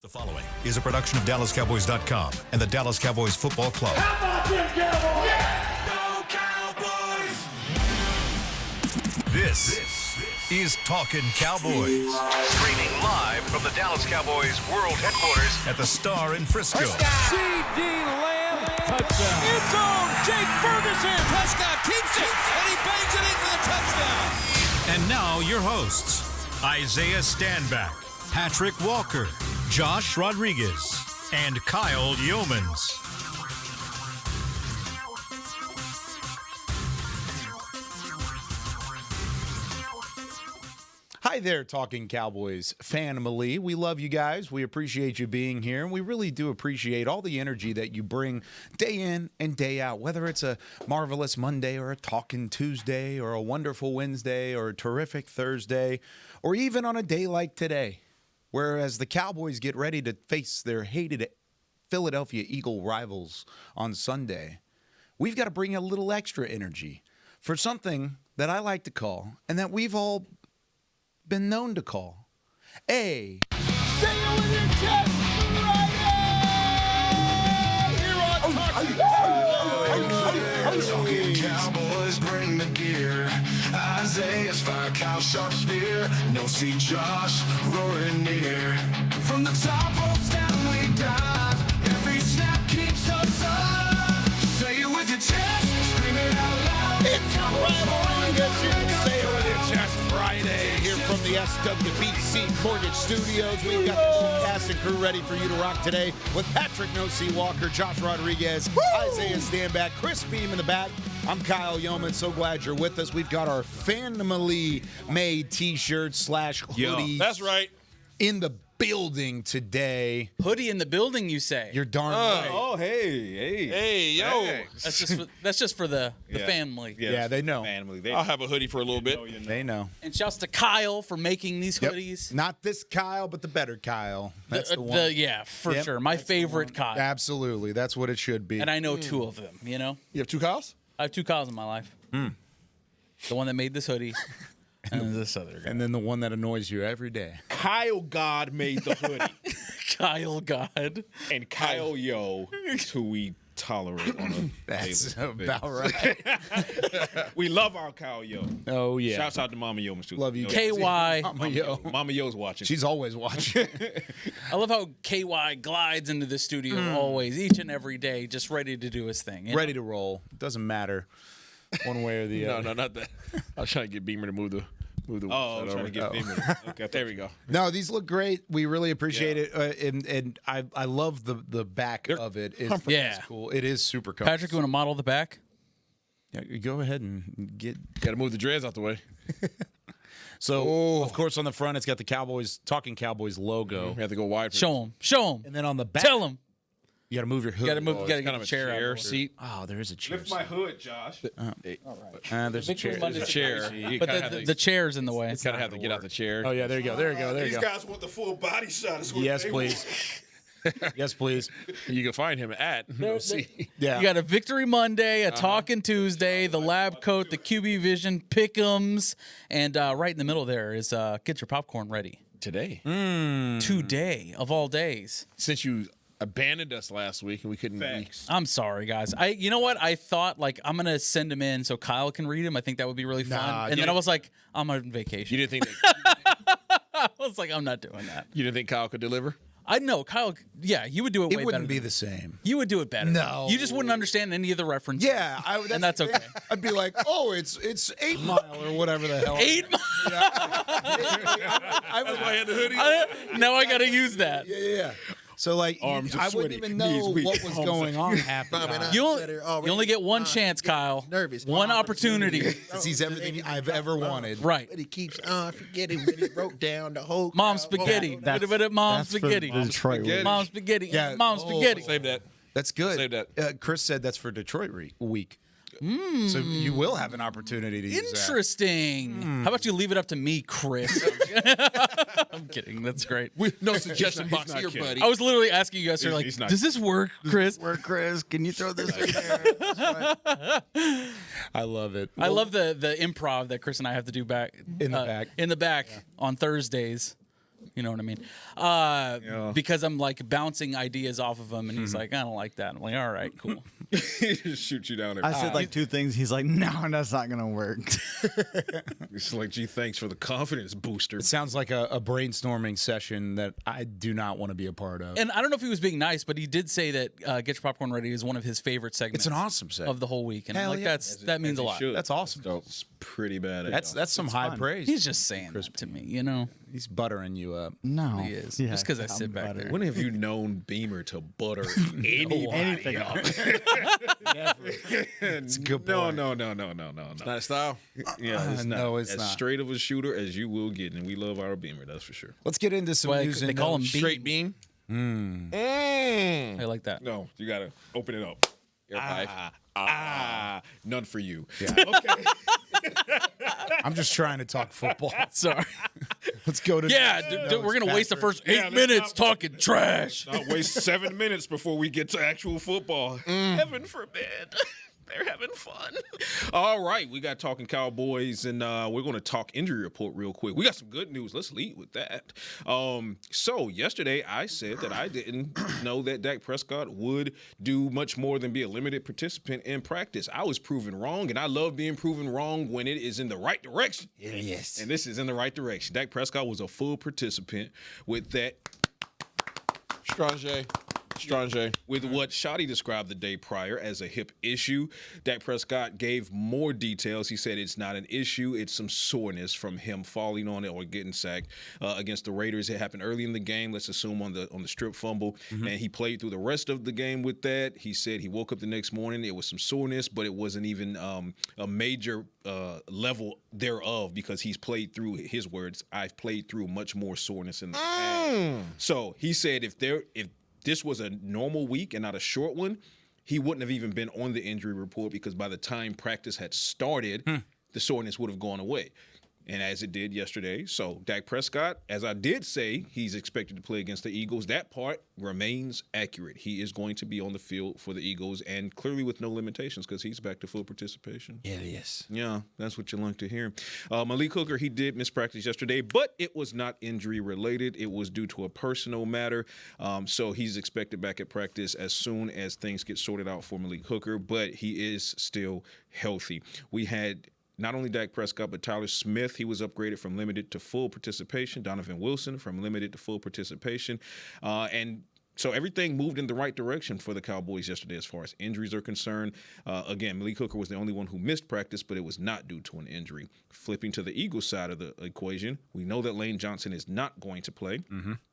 The following is a production of DallasCowboys.com and the Dallas Cowboys Football Club. How about them Cowboys? Yeah! Go Cowboys! This is Talkin Cowboys. Streaming live from the Dallas Cowboys World Headquarters at the Star in Frisco. C.D. Lamb, touchdown. End zone, Jake Ferguson. Prescott keeps it, and he bangs it in for the touchdown. And now your hosts, Isaiah Stanback, Patrik Walker, Josh Rodriguez, and Kyle Youmans. Hi there, Talkin Cowboys family. We love you guys. We appreciate you being here, and we really do appreciate all the energy that you bring day in and day out, whether it's a marvelous Monday or a Talkin Tuesday or a wonderful Wednesday or a terrific Thursday, or even on a day like today, whereas the Cowboys get ready to face their hated Philadelphia Eagle rivals on Sunday. We've got to bring a little extra energy for something that I like to call, and that we've all been known to call a Say it with your chest, Friday! Here on Talkin Cowboys, bring the gear. Isaiah's fire, Kyle Sharp's spear. No see Josh roaring near. From the top ropes down we dive. Every snap keeps us alive. Say it with your chest, scream it out loud. It's rivalry, I guess you can say it with your chest, Friday, here from the SWBC Mortgage Studios. We've got the whole cast and crew ready for you to rock today with Patrik Walker, Josh Rodriguez, Isaiah Stanback, Chris Beam in the back. I'm Kyle Youmans. So glad you're with us. We've got our family-made T-shirts / hoodies. That's right. In the building today. Hoodie in the building, you say? You're darn right. Oh, hey. Hey, yo. Hey. That's just for the Yeah. family. Yeah, they know. Family. I'll have a hoodie for a little bit. They know. And shouts to Kyle for making these Yep. hoodies. Not this Kyle, but the better Kyle. That's the one. Yeah, for Yep. sure. My favorite Kyle. Absolutely. That's what it should be. And I know two of them, you know? You have two Kyles? I have two Kyles in my life. The one that made this hoodie and this other guy. And then the one that annoys you every day. Kyle God made the hoodie. Kyle God. And Kyle Yo is who we tolerate on a That's daily about basis. right. We love our Kyle Yo. Oh, yeah. Shouts out to Mama Yo. Too. Love you. KY. Mama Yo. Mama Yo's watching. She's always watching. I love how KY glides into the studio always, each and every day, just ready to do his thing. you know? Ready to roll. Doesn't matter one way or the other. No, not that. I was trying to get Beamer to move the. Oh, I'm trying to get Beamer. Okay, there we go. No, these look great. We really appreciate it. And I love the back of it. It's cool. It is super comfortable. Patrick, you want to model the back? Yeah, you go ahead and get. Got to move the dreads out the way. So, of course, on the front, it's got the Cowboys, Talkin Cowboys logo. We have to go wide. For Show him. And then on the back, Tell him. you got to move your hood. You got to move. Oh, You got to it's get kind the of a chair out. chair seat. Oh, there is a chair. Lift my hood, Josh. There's a chair. Monday. There's a chair. You But kind of the chair's in the way. kind of have to get out the chair. Oh, yeah, there you go. There you go. There you These go. guys want the full body shot. Is what Yes, they please. Yes, please. You can find him at. See. Yeah. You got a Victory Monday, a Talkin Tuesday, the Lab Coat, the QB Vision, Pick'ems, and right in the middle there is get your popcorn ready. Today. Today, of all days. Since you abandoned us last week and we couldn't be. I'm sorry, guys. You know what? I thought, like, I'm going to send them in so Kyle can read them. I think that would be really fun. Nah, And then I was like, I'm on vacation. You didn't think that, I was like, I'm not doing that. you didn't think Kyle could deliver? I know, Kyle, yeah, you would do it way It better. wouldn't be than the same. You would do it better. No. You just wouldn't understand any of the references. Yeah, And that's okay. I'd be like, oh, it's 8 Mile or whatever the hell. 8 miles. I would, I had the hoodie. Now I got to use that. yeah. So, like, Arms are I sweaty, wouldn't even knees know weak, what was arms going are- on half the time. You only get one chance, Kyle. Nervous. One opportunity. To see everything I've ever wanted. Right. But he keeps on forgetting when he wrote down the whole Mom crowd. spaghetti. Mom spaghetti. Mom spaghetti. Yeah. Mom spaghetti. Save that. That's good. Save that. Chris said that's for Detroit week. So you will have an opportunity to use that. Interesting. How about you leave it up to me, Chris? I'm kidding. That's great. No suggestion box not here, kidding. buddy. I was literally asking you guys, like, he's not- does this work, Chris? Where, Chris? Can you throw this in there? I love it. I love the improv that Chris and I have to do back In the back. in the back on Thursdays. You know what I mean? Because I'm like bouncing ideas off of him, and he's like, I don't like that. I'm like, all right, cool. He just shoot you down there. I said like 2 things. He's like, no, that's not gonna work. It's like, gee, thanks for the confidence booster. It sounds like a brainstorming session that I do not want to be a part of. And I don't know if he was being nice, but he did say that Get Your Popcorn Ready is one of his favorite segments. It's an awesome segment of the whole week, and Hell like yeah. that means a lot. That's awesome. It's pretty bad. That's some high praise. He's just saying that to me, you know. He's buttering you up. No, He is. Yeah, Just because I I'm sit back buttered. there. When have you known Beamer to butter anything up? It's a good No. Not a style. Yeah, it's not. no, it's as not. straight of a shooter as you will get, and we love our Beamer, that's for sure. Let's get into some Well, news they and call him notes. Straight beam. I like that. No, you gotta open it up. Air pipe. None for you. Yeah. Okay. I'm just trying to talk football. Sorry. Let's go to We're gonna waste the first 8 let's minutes not- talking trash. Not waste 7 minutes before we get to actual football. Heaven forbid. They're having fun. All right, we got Talking Cowboys, and we're going to talk injury report real quick. We got some good news. Let's lead with that. So yesterday, I said that I didn't know that Dak Prescott would do much more than be a limited participant in practice. I was proven wrong, and I love being proven wrong when it is in the right direction. Yes. And this is in the right direction. Dak Prescott was a full participant with that. Strange. With what Shotty described the day prior as a hip issue, Dak Prescott gave more details. He said it's not an issue. It's some soreness from him falling on it or getting sacked against the Raiders. It happened early in the game, let's assume on the strip fumble, and he played through the rest of the game with that. He said he woke up the next morning. It was some soreness, but it wasn't even a major level thereof because he's played through, his words, I've played through much more soreness in the past. So he said if this was a normal week and not a short one, he wouldn't have even been on the injury report because by the time practice had started, the soreness would have gone away. And as it did yesterday. So Dak Prescott, as I did say, he's expected to play against the Eagles. That part remains accurate. He is going to be on the field for the Eagles and clearly with no limitations because he's back to full participation. Yeah, it is. Yeah, that's what you like to hear. Malik Hooker, he did miss practice yesterday, but it was not injury related. It was due to a personal matter. So he's expected back at practice as soon as things get sorted out for Malik Hooker, but he is still healthy. We had not only Dak Prescott, but Tyler Smith. He was upgraded from limited to full participation. Donovan Wilson from limited to full participation. And so everything moved in the right direction for the Cowboys yesterday as far as injuries are concerned. Again, Malik Hooker was the only one who missed practice, but it was not due to an injury. Flipping to the Eagles side of the equation, we know that Lane Johnson is not going to play.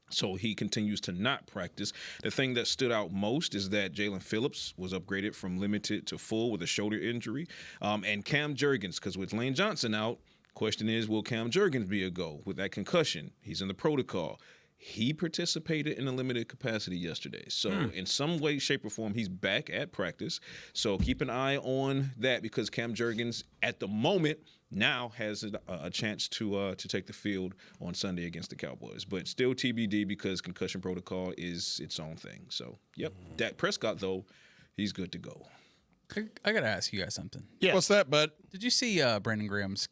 So he continues to not practice. The thing that stood out most is that Jalen Phillips was upgraded from limited to full with a shoulder injury. And Cam Jurgens, because with Lane Johnson out, question is, will Cam Jurgens be a go with that concussion? He's in the protocol. He participated in a limited capacity yesterday. So in some way, shape, or form, he's back at practice. So keep an eye on that because Cam Jurgens, at the moment, now has a chance to take the field on Sunday against the Cowboys. But still TBD because concussion protocol is its own thing. So, yep. Dak Prescott, though, he's good to go. I got to ask you guys something. Yeah. What's that, bud? Did you see Brandon Graham's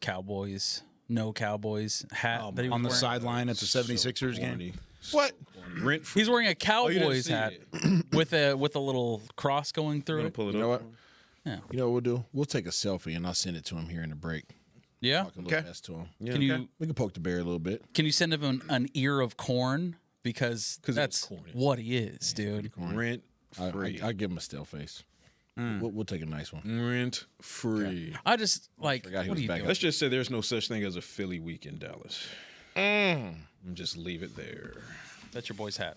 No Cowboys hat that he was On the wearing? sideline at the 76ers game. What? Rent He's wearing a Cowboys see hat it. with a little cross going through it. pull it You know up. what? You know what we'll do? We'll take a selfie and I'll send it to him here in the break. Yeah. Talk a little mess to him. Yeah. We can poke the bear a little bit. Can you send him an ear of corn because that's corny. what he is, dude. Rent free. I'll give him a still face. We'll take a nice one. Rent free. I just like Forgot he what was are you back doing? Let's just say there's no such thing as a Philly week in Dallas. And just leave it there. That's your boy's hat.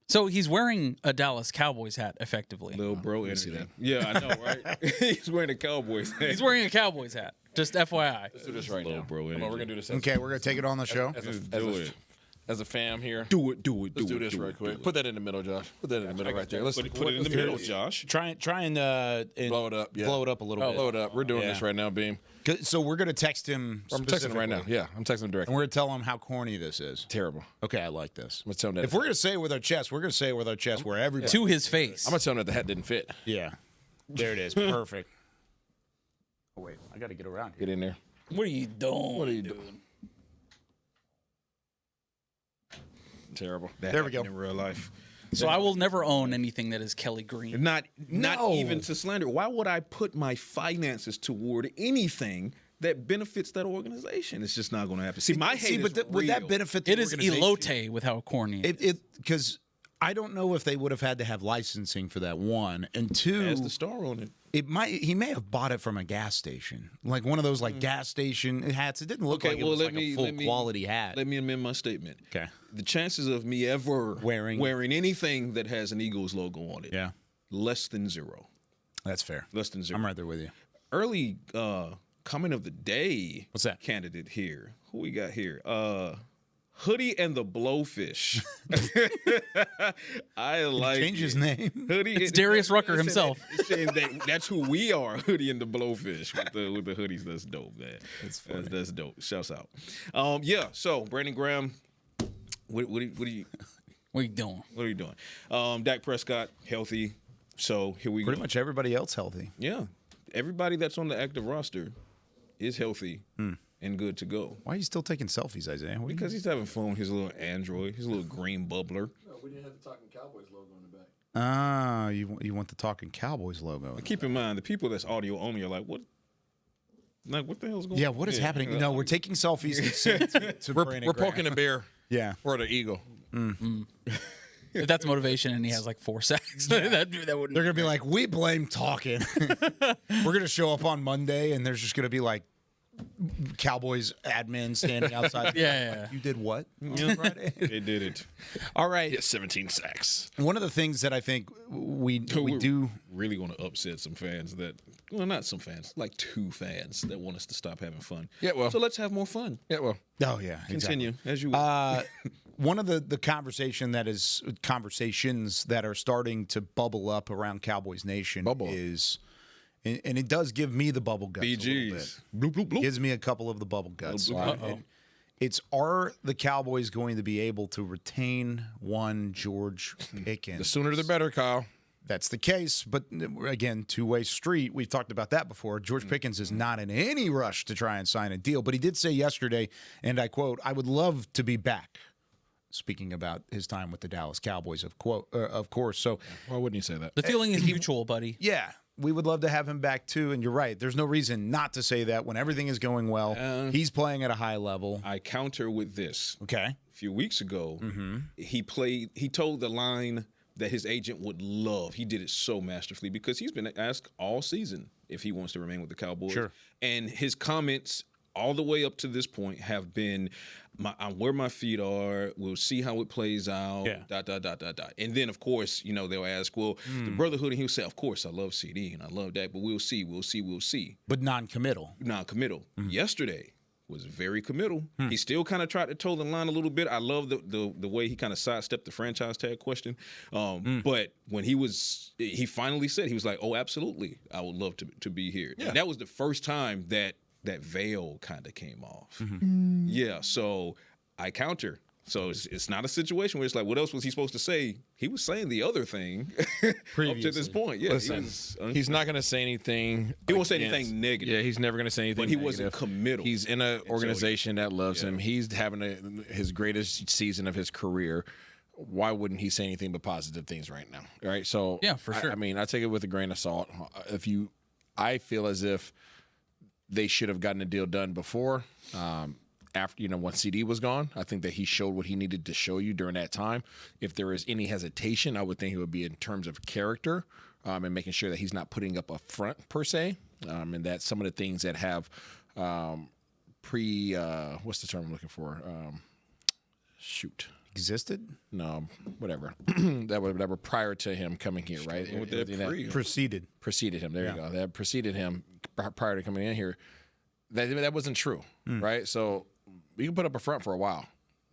So he's wearing a Dallas Cowboys hat, effectively. Little bro energy. That. Yeah, I know, right? He's wearing a Cowboys hat. He's wearing a Cowboys hat. Just FYI. Let's do this right Little now. bro Come energy. on, we're gonna do this. Okay, we're going to take it on the show. As a fam here. Do it. Let's do this right quick. Put that in the middle, Josh. Put that in the middle right there. Let's Put it in the middle, Josh. Try and blow it up. Yeah. blow it up a little bit. Blow it up. We're doing Yeah. this right now, Beam. So we're going to text him. I'm texting him right now. Yeah, I'm texting him And directly. we're going to tell him how corny this is. Terrible. Okay, I like this. I'm gonna tell him that. If we're going to say it with our chest, we're going to say it with our chest where everybody. To his face. I'm gonna tell him that the hat didn't fit. Yeah. There it is. Perfect. Oh, wait. I got to get around here. Get in there. What are you doing? What are you doing? Terrible. There we go. In real life. So I will never own anything that is Kelly Green. Not even to slander. Why would I put my finances toward anything that benefits that organization? It's just not going to happen. See, my hate is would that benefit the It is organization? elote with how corny it is. Because I don't know if they would have had to have licensing for that, one. And two, has the star on it. He may have bought it from a gas station, like one of those gas station hats. It didn't look like it was like a full quality hat. Let me amend my statement. Okay. The chances of me ever wearing anything that has an Eagles logo on it, less than 0. That's fair. Less than 0. I'm right there with you. Early comment of the day. What's that? Candidate here. Who we got here? Hoodie and the Blowfish. I like Change his name. Hoodie. It's Darius Rucker himself. That's who we are. Hoodie and the Blowfish with the hoodies. That's dope, man. That's dope. Shouts out. So Brandon Graham, what are you doing? What are you doing? Dak Prescott healthy. So here we go. Pretty much everybody else healthy. Yeah, everybody that's on the active roster is healthy. And good to go. Why are you still taking selfies, Isaiah? Because he's having fun with his little Android, his little green bubbler. No, we didn't have the Talkin Cowboys logo on the back. Ah, you want the Talkin Cowboys logo. Keep in mind, the people that's audio only are like, what? Like, what the hell's going on? Yeah, what is happening? No, we're taking selfies and sending to We're poking a bear. Yeah. Or the eagle. If that's motivation and he has like 4 sacks, that wouldn't. They're going to be like, we blame Talkin. We're going to show up on Monday and there's just going to be like, Cowboys admin standing outside. Yeah. You did what? Friday? They did it. All right. Yeah, 17 sacks. One of the things that I think we do really going to upset some fans not some fans, like 2 fans that want us to stop having fun. Yeah, well. So let's have more fun. Yeah, well. Oh yeah. Continue exactly. as you will. One of the conversations that are starting to bubble up around Cowboys Nation is. And it does give me the bubble guts. BGs. Bloop, bloop, bloop. Gives me a couple of the bubble guts. Are the Cowboys going to be able to retain one George Pickens? The sooner the better, Kyle. That's the case. But again, two-way street. We've talked about that before. George Pickens is not in any rush to try and sign a deal. But he did say yesterday, and I quote, "I would love to be back." Speaking about his time with the Dallas Cowboys, of course. So why wouldn't you say that? The feeling is mutual, buddy. Yeah. We would love to have him back, too. And you're right. There's no reason not to say that when everything is going well. He's playing at a high level. I counter with this. Okay. A few weeks ago, he told the line that his agent would love. He did it so masterfully because he's been asked all season if he wants to remain with the Cowboys. Sure. And his comments all the way up to this point have been, I'm where my feet are. We'll see how it plays out. Yeah. And then, of course, they'll ask, well, the brotherhood, and he'll say, of course, I love CD and I love that, but we'll see. But non-committal. Yesterday was very committal. He still kind of tried to toe the line a little bit. I love the way he kind of sidestepped the franchise tag question. But when he finally said, he was like, oh, absolutely, I would love to be here. Yeah. And that was the first time that veil kind of came off. Yeah, so I counter. So it's not a situation where it's like, what else was he supposed to say? He was saying the other thing up to this point. Yeah, listen, he's not going to say anything. He won't say anything negative. Yeah, he's never going to say anything. But he wasn't committal. He's in an organization that loves him. He's having his greatest season of his career. Why wouldn't he say anything but positive things right now? All right, so yeah, for sure. I mean, I take it with a grain of salt. I feel as if they should have gotten a deal done before. After, once CD was gone, I think that he showed what he needed to show you during that time. If there is any hesitation, I would think it would be in terms of character and making sure that he's not putting up a front per se, and that some of the things that have what's the term I'm looking for? Existed? No, whatever. that were prior to him coming here, right? Preceded. Preceded him. There you go. That preceded him prior to coming in here. That wasn't true, right? So you can put up a front for a while,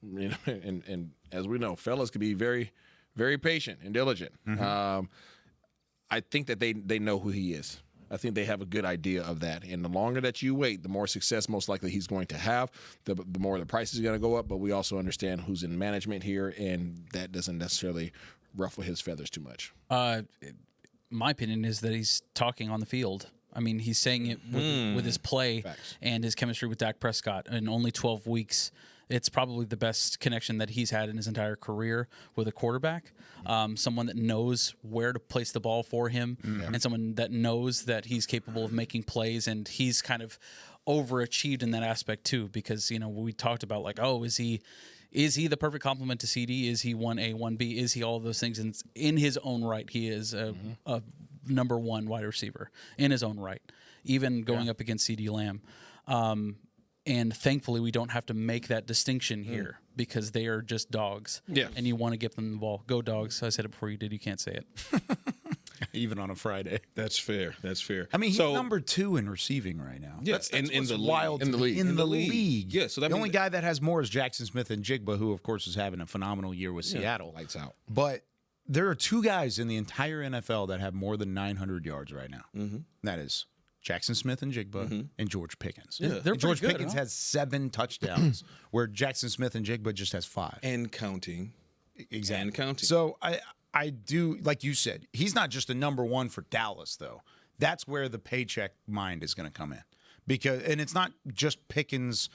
and as we know, fellas can be very, very patient and diligent. I think that they know who he is. I think they have a good idea of that. And the longer that you wait, the more success most likely he's going to have, the more the price is going to go up. But we also understand who's in management here, and that doesn't necessarily ruffle his feathers too much. My opinion is that he's talking on the field. I mean, he's saying it with his play and his chemistry with Dak Prescott in only 12 weeks. It's probably the best connection that he's had in his entire career with a quarterback. Someone that knows where to place the ball for him, and someone that knows that he's capable of making plays, and he's kind of overachieved in that aspect too, because we talked about like, oh, is he the perfect complement to CD? Is he 1A, 1B? Is he all of those things? And in his own right, he is a number one wide receiver in his own right, even going up against CD Lamb. And thankfully, we don't have to make that distinction here because they are just dogs. Yeah. And you want to give them the ball. Go Dogs. I said it before you did. You can't say it. Even on a Friday. That's fair. I mean, he's number 2 in receiving right now. Yeah, that's in the wild. league. In the league. Yeah, so the only guy that has more is Jackson Smith and Jigba, who, of course, is having a phenomenal year with Seattle. Lights out. But there are 2 guys in the entire NFL that have more than 900 yards right now. That is Jackson Smith and Jigba and George Pickens. Yeah. They're George pretty good, Pickens huh? has 7 touchdowns, where Jackson Smith and Jigba just has 5. And counting. Exactly. And counting. So I do, like you said, he's not just a number 1 for Dallas, though. That's where the paycheck mind is going to come in. And it's not just Pickens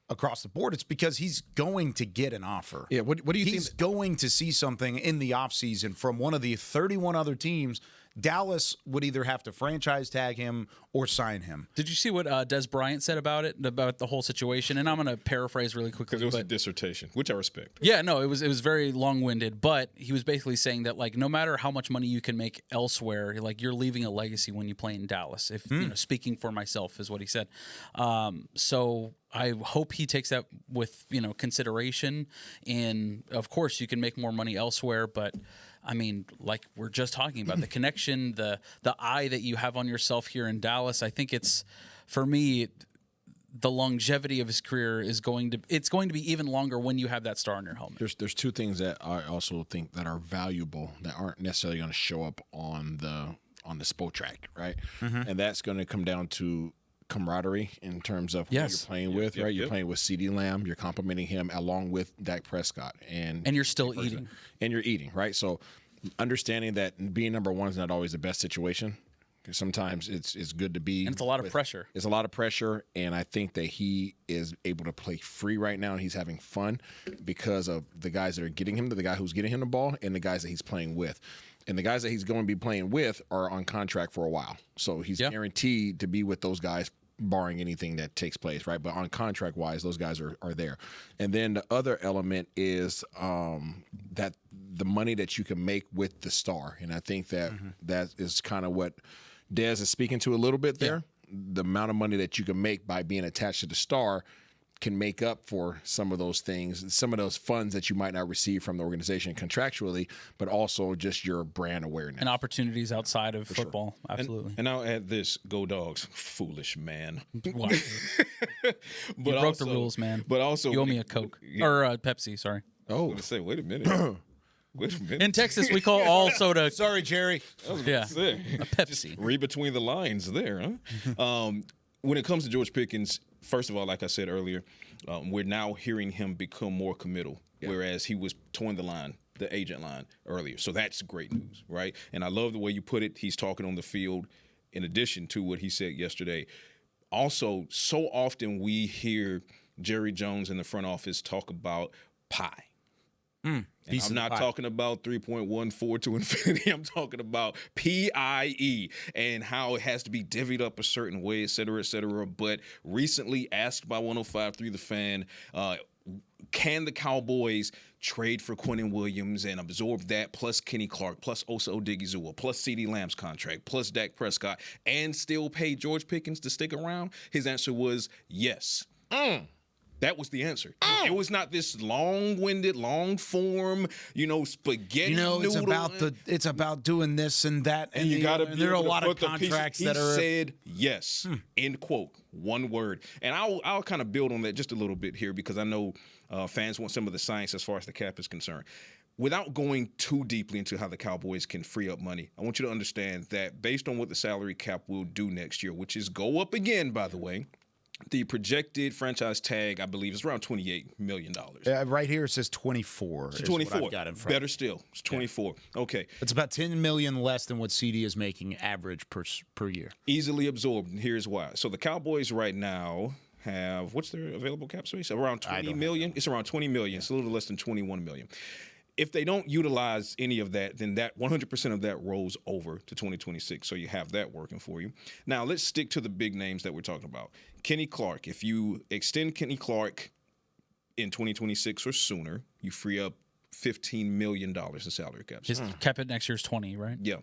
across the board. It's because he's going to get an offer. Yeah, what do you think? He's going to see something in the offseason from one of the 31 other teams. Dallas would either have to franchise tag him or sign him. Did you see what Des Bryant said about it, about the whole situation? And I'm going to paraphrase really quickly. Because it was a dissertation, which I respect. Yeah, no, it was very long-winded, but he was basically saying that like no matter how much money you can make elsewhere, like you're leaving a legacy when you play in Dallas. If speaking for myself is what he said. So I hope he takes that with consideration. And of course, you can make more money elsewhere, but I mean, like we're just talking about the connection, the eye that you have on yourself here in Dallas. I think it's, for me, the longevity of his career is going to be even longer when you have that star on your helmet. There's 2 things that I also think that are valuable that aren't necessarily going to show up on the SPO track, right? And that's going to come down to camaraderie in terms of who you're playing with, right? You're playing with CeeDee Lamb, you're complimenting him along with Dak Prescott, and you're still eating. And you're eating, right? So understanding that being number 1 is not always the best situation. Because sometimes it's good to be. And it's a lot of pressure. It's a lot of pressure, and I think that he is able to play free right now, and he's having fun because of the guys that are getting him, the guy who's getting him the ball, and the guys that he's playing with. And the guys that he's going to be playing with are on contract for a while. So he's guaranteed to be with those guys barring anything that takes place, right? But on contract-wise, those guys are there. And then the other element is that the money that you can make with the star. And I think that that is kind of what Dez is speaking to a little bit there. The amount of money that you can make by being attached to the star can make up for some of those things, some of those funds that you might not receive from the organization contractually, but also just your brand awareness. And opportunities outside of football. Sure. Absolutely. And I'll add this, go Dogs. Foolish man. Wow. You broke the rules, man. But also, you owe me a Coke. Or a Pepsi, sorry. I was going to say, wait a minute. In Texas, we call all soda. Sorry, Jerry. I was going to say. A Pepsi. Just read between the lines there, huh? When it comes to George Pickens, first of all, like I said earlier, we're now hearing him become more committal, whereas he was towing the line, the agent line, earlier. So that's great news, right? And I love the way you put it. He's talking on the field in addition to what he said yesterday. Also, so often we hear Jerry Jones in the front office talk about pie. I'm not talking about 3.14 to infinity. I'm talking about PIE and how it has to be divvied up a certain way, et cetera, et cetera. But recently asked by 105.3 The Fan, can the Cowboys trade for Quinnen Williams and absorb that, plus Kenny Clark, plus Osa Odigizua, plus CeeDee Lamb's contract, plus Dak Prescott, and still pay George Pickens to stick around? His answer was yes. That was the answer. It was not this long-winded, long-form, spaghetti noodle. It's about doing this and that, and you got to. There are a lot of contracts that are. He said yes. End quote. One word. And I'll kind of build on that just a little bit here because I know fans want some of the science as far as the cap is concerned. Without going too deeply into how the Cowboys can free up money, I want you to understand that based on what the salary cap will do next year, which is go up again, by the way. The projected franchise tag, I believe, is around $28 million. Right here it says 24. It's 24. What I've got in front. Better still. It's 24. Yeah. Okay. It's about $10 million less than what CD is making average per year. Easily absorbed. And here's why. So the Cowboys right now have, what's their available cap space? Around 20 million. It's around 20 million. It's a little less than 21 million. If they don't utilize any of that, then that 100% of that rolls over to 2026. So you have that working for you. Now let's stick to the big names that we're talking about. Kenny Clark. If you extend Kenny Clark in 2026 or sooner, you free up $15 million in salary cap. His cap at next year's 20, right? Yeah.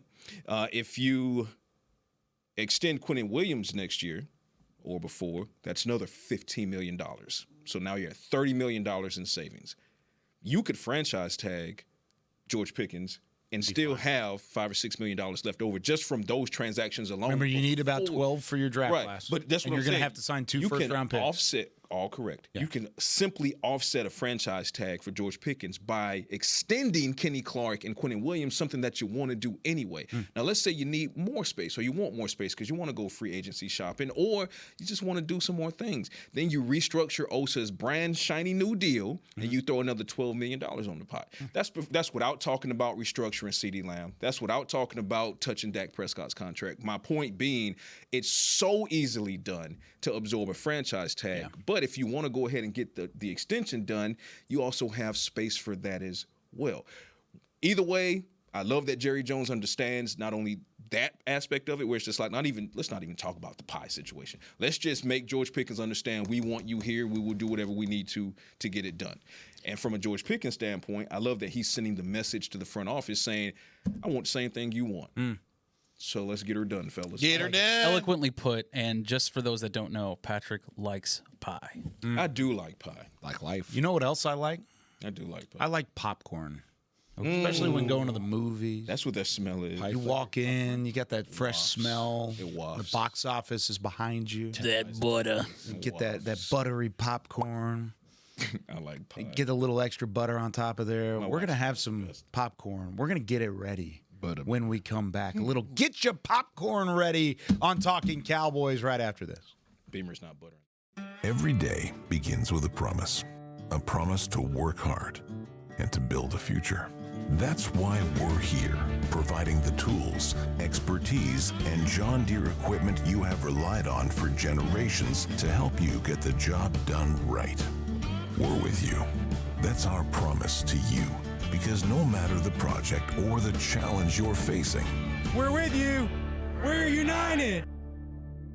If you extend Quinnen Williams next year or before, that's another $15 million. So now you're at $30 million in savings. You could franchise tag George Pickens and still have $5 or $6 million left over just from those transactions alone. Remember, you need about 12 for your draft class. But that's what you're I'm going saying. to have to sign 2 you first-round can picks. Offset, all correct. Yeah. You can simply offset a franchise tag for George Pickens by extending Kenny Clark and Quinnen Williams, something that you want to do anyway. Now, let's say you need more space or you want more space because you want to go free agency shopping or you just want to do some more things. Then you restructure Osa's brand shiny new deal and you throw another $12 million on the pot. That's without talking about restructuring CeeDee Lamb. That's without talking about touching Dak Prescott's contract. My point being, it's so easily done to absorb a franchise tag. But if you want to go ahead and get the extension done, you also have space for that as well. Either way, I love that Jerry Jones understands not only that aspect of it, where it's just like, let's not even talk about the pie situation. Let's just make George Pickens understand we want you here. We will do whatever we need to get it done. And from a George Pickens standpoint, I love that he's sending the message to the front office saying, I want the same thing you want. So let's get her done, fellas. Get her done. Eloquently put, and just for those that don't know, Patrik likes pie. I do like pie. Like life. You know what else I like? I do like pie. I like popcorn. Especially when going to the movies. That's what that smell is. You walk in, you got that fresh smell. It wafts. The box office is behind you. That butter. You get that buttery popcorn. I like pie. Get a little extra butter on top of there. My We're going to wife's have the some best. popcorn. We're going to get it ready when we come back. A little get your popcorn ready on Talking Cowboys right after this. Beamer's not butter. Every day begins with a promise to work hard and to build a future. That's why we're here, providing the tools, expertise, and John Deere equipment you have relied on for generations to help you get the job done right. We're with you. That's our promise to you, because no matter the project or the challenge you're facing, We're with you. We're united.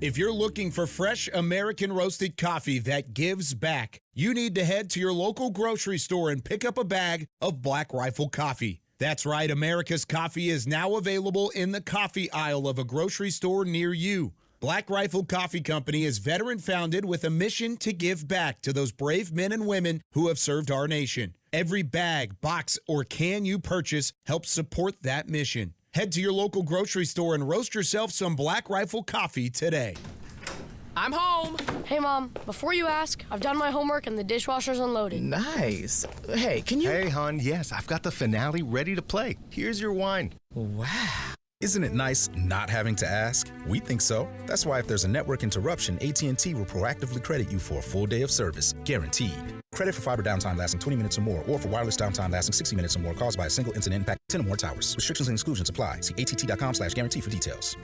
If you're looking for fresh American roasted coffee that gives back, you need to head to your local grocery store and pick up a bag of Black Rifle coffee. That's right, America's coffee is now available in the coffee aisle of a grocery store near you. Black Rifle Coffee Company is veteran-founded with a mission to give back to those brave men and women who have served our nation. Every bag, box, or can you purchase helps support that mission. Head to your local grocery store and roast yourself some Black Rifle coffee today. I'm home. Hey, Mom, before you ask, I've done my homework and the dishwasher's unloaded. Nice. Hey, can you... Hey, hon, yes, I've got the finale ready to play. Here's your wine. Wow. Isn't it nice not having to ask? We think so. That's why if there's a network interruption, AT&T will proactively credit you for a full day of service, guaranteed. Credit for fiber downtime lasting 20 minutes or more, or for wireless downtime lasting 60 minutes or more caused by a single incident impact 10 or more towers. Restrictions and exclusions apply. See att.com/guarantee for details.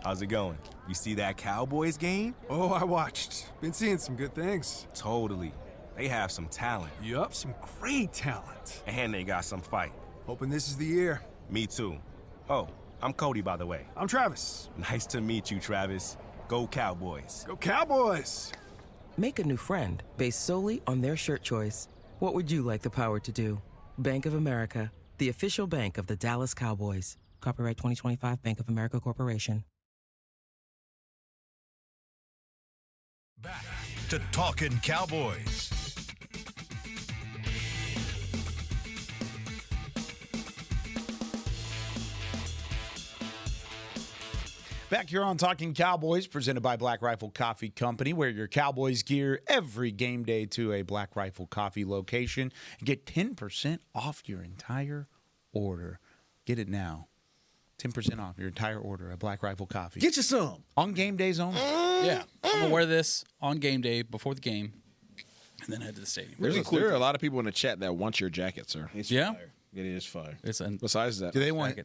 How's it going? You see that Cowboys game? Oh, I watched. Been seeing some good things. Totally. They have some talent. Yup, some great talent. And they got some fight. Hoping this is the year. Me too. Oh, I'm Cody, by the way. I'm Travis. Nice to meet you, Travis. Go Cowboys. Go Cowboys! Make a new friend based solely on their shirt choice. What would you like the power to do? Bank of America, the official bank of the Dallas Cowboys. Copyright 2025 Bank of America Corporation. Back to Talkin' Cowboys. Back here on Talking Cowboys, presented by Black Rifle Coffee Company. Wear your Cowboys gear every game day to a Black Rifle Coffee location and get 10% off your entire order. Get it now. 10% off your entire order at Black Rifle Coffee. Get you some. On game days only. Yeah. I'm going to wear this on game day before the game and then head to the stadium. There are a lot of people in the chat that want your jacket, sir. It's Yeah? fire. It is fire. Besides that, Do they want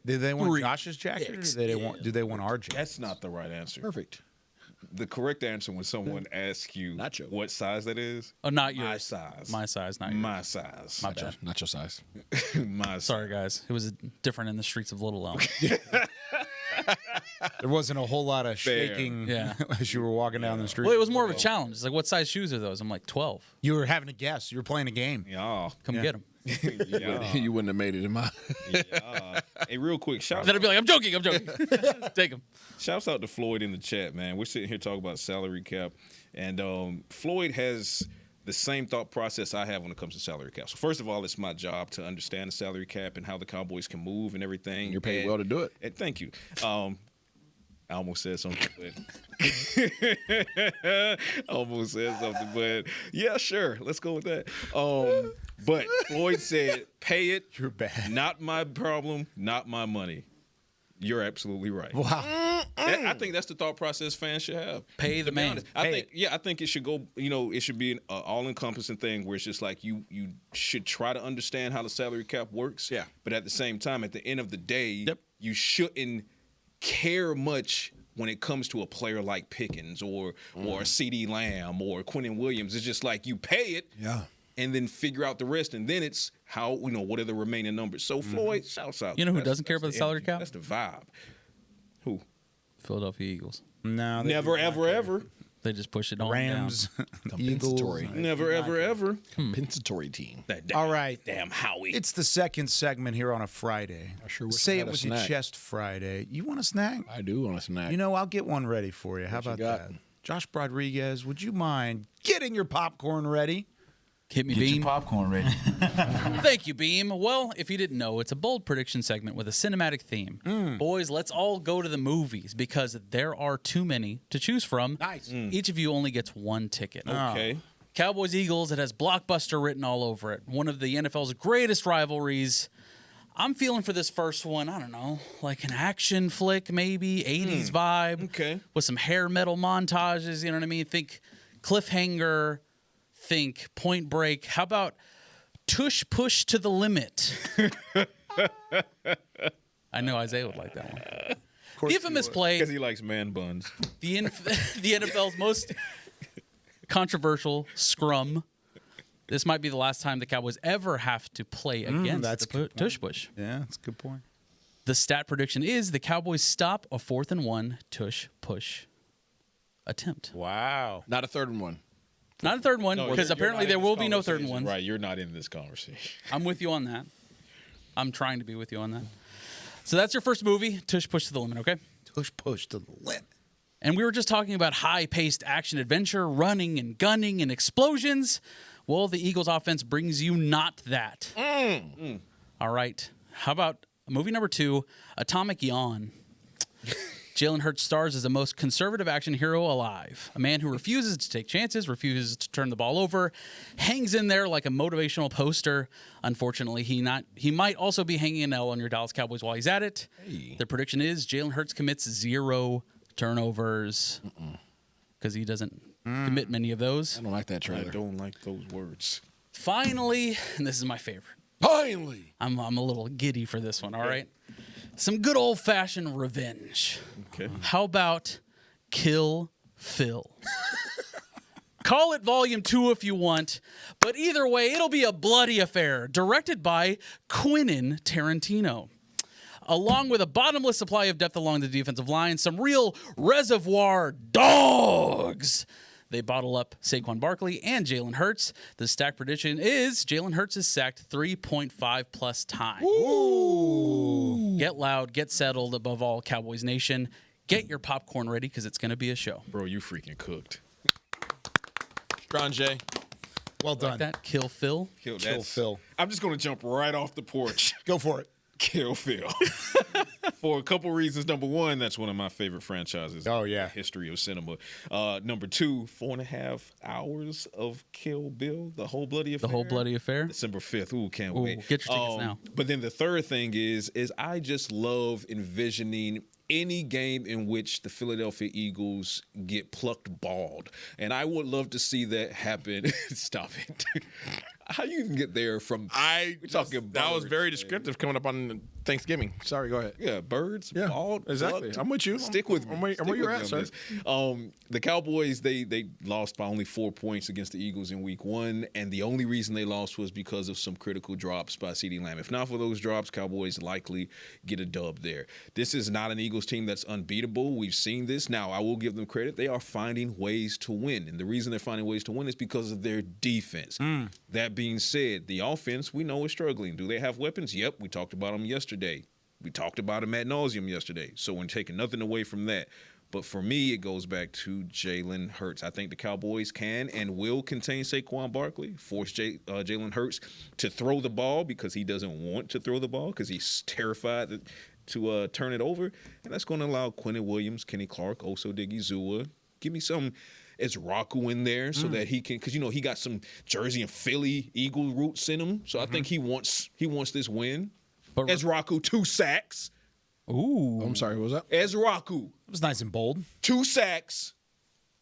Josh's jacket or do they want our jacket? That's not the right answer. Perfect. the correct answer when someone asks you what size that is. Oh, not yours. My size. My size, not yours. My size. My bad. Not your size. My size. Sorry, guys. It was different in the streets of Little Elm. There wasn't a whole lot of shaking as you were walking down the street. Well, it was more of a challenge. It's like, what size shoes are those? I'm like, 12. You were having a guess. You were playing a game. Yeah. Come get them. You wouldn't have made it in my. Hey, real quick, shout Then I'd be like, I'm joking. Take them. Shouts out to Floyd in the chat, man. We're sitting here talking about salary cap, and Floyd has the same thought process I have when it comes to salary cap. So first of all, it's my job to understand the salary cap and how the Cowboys can move and everything. You're paid well to do it. And thank you. I almost said something, but yeah, sure. Let's go with that. But Floyd said, pay it. You're bad. Not my problem, not my money. You're absolutely right. Wow. I think that's the thought process fans should have. Pay the man. I think it should go, it should be an all-encompassing thing where it's just like you should try to understand how the salary cap works. Yeah. But at the same time, at the end of the day, you shouldn't care much when it comes to a player like Pickens or CeeDee Lamb or Quinnen Williams. It's just like you pay it. Yeah. And then figure out the rest, and then it's how what are the remaining numbers. So Floyd, shouts out. You know who doesn't care about the salary cap? That's the vibe. Who? Philadelphia Eagles. No, never, ever, ever. They just push it on Rams, compensatory. Never, ever, ever. Compensatory team. All right. Damn Howie. It's the second segment here on a Friday. I sure wish Say I it had a with your snack. chest Friday. You want a snack? I do want a snack. You know, I'll get one ready for you. How What you about got? that? Josh Rodriguez, would you mind getting your popcorn ready? Hit me, Get Beam. your popcorn ready. Thank you, Beam. Well, if you didn't know, it's a bold prediction segment with a cinematic theme. Boys, let's all go to the movies because there are too many to choose from. Nice. Each of you only gets one ticket. Okay. Cowboys Eagles, it has blockbuster written all over it. One of the NFL's greatest rivalries. I'm feeling for this first one, I don't know, like an action flick maybe, 80s vibe. Okay. With some hair metal montages, you know what I mean? Think cliffhanger, think Point Break. How about Tush Push to the Limit? I know Isaiah would like that one. The infamous play. Because he likes man buns. The NFL's most controversial scrum. This might be the last time the Cowboys ever have to play against the Tush Push. Yeah, that's a good point. The stat prediction is the Cowboys stop a 4th and 1 Tush Push attempt. Wow. Not a third and one. Not a third one, because apparently there will be no third and ones. Right, you're not in this conversation. I'm with you on that. I'm trying to be with you on that. So that's your first movie, Tush Push to the Limit, okay? Tush Push to the limit. And we were just talking about high-paced action adventure, running and gunning and explosions. Well, the Eagles offense brings you not that. All right. How about movie number 2, Atomic Yawn? Jalen Hurts stars as the most conservative action hero alive. A man who refuses to take chances, refuses to turn the ball over, hangs in there like a motivational poster. Unfortunately, he might also be hanging an L on your Dallas Cowboys while he's at it. Hey. The prediction is Jalen Hurts commits 0 turnovers because he doesn't commit many of those. I don't like that trailer. I don't like those words. Finally, and this is my favorite. Finally. I'm a little giddy for this one, all right? Some good old-fashioned revenge. Okay. How about Kill Phil? Call it Volume 2 if you want, but either way, it'll be a bloody affair. Directed by Quentin Tarantino. Along with a bottomless supply of depth along the defensive line, some real reservoir dogs. They bottle up Saquon Barkley and Jalen Hurts. The stack prediction is Jalen Hurts is sacked 3.5 plus times. Ooh. Get loud, get settled, above all, Cowboys Nation. Get your popcorn ready because it's going to be a show. Bro, you freaking cooked. Strong J. Well done. Like that? Kill Phil? Kill Phil. I'm just going to jump right off the porch. Go for it. Kill Phil. For a couple reasons. Number one, that's one of my favorite franchises. Oh, yeah. In the history of cinema. Number two, 4.5 hours of Kill Bill, the whole bloody affair. The whole bloody affair? December 5th. Ooh, can't Ooh, wait. get your tickets now. But then the third thing is I just love envisioning any game in which the Philadelphia Eagles get plucked bald. And I would love to see that happen. Stop it. How you even get there from That was very descriptive coming up on Thanksgiving. Sorry, go ahead. Yeah, birds. Yeah, bald, exactly. plucked. I'm with you. Stick with me. I'm where Stick you're with at, me sir. on this. The Cowboys, they lost by only 4 points against the Eagles in Week 1, and the only reason they lost was because of some critical drops by CeeDee Lamb. If not for those drops, Cowboys likely get a dub there. This is not an Eagles team that's unbeatable. We've seen this. Now, I will give them credit. They are finding ways to win, and the reason they're finding ways to win is because of their defense. That being said, the offense we know is struggling. Do they have weapons? Yep, we talked about them yesterday. We talked about him ad nauseum yesterday, so we're taking nothing away from that. But for me, it goes back to Jalen Hurts. I think the Cowboys can and will contain Saquon Barkley, force Jalen Hurts to throw the ball because he doesn't want to throw the ball because he's terrified to turn it over. And that's going to allow Quinnen Williams, Kenny Clark, Oso Digizua. Give me some Ezraku in there so that he can, because, he got some Jersey and Philly Eagle roots in him. So I think he wants this win. But Ezraku, 2 sacks. Ooh. I'm sorry, what was that? Ezraku. It was nice and bold. 2 sacks.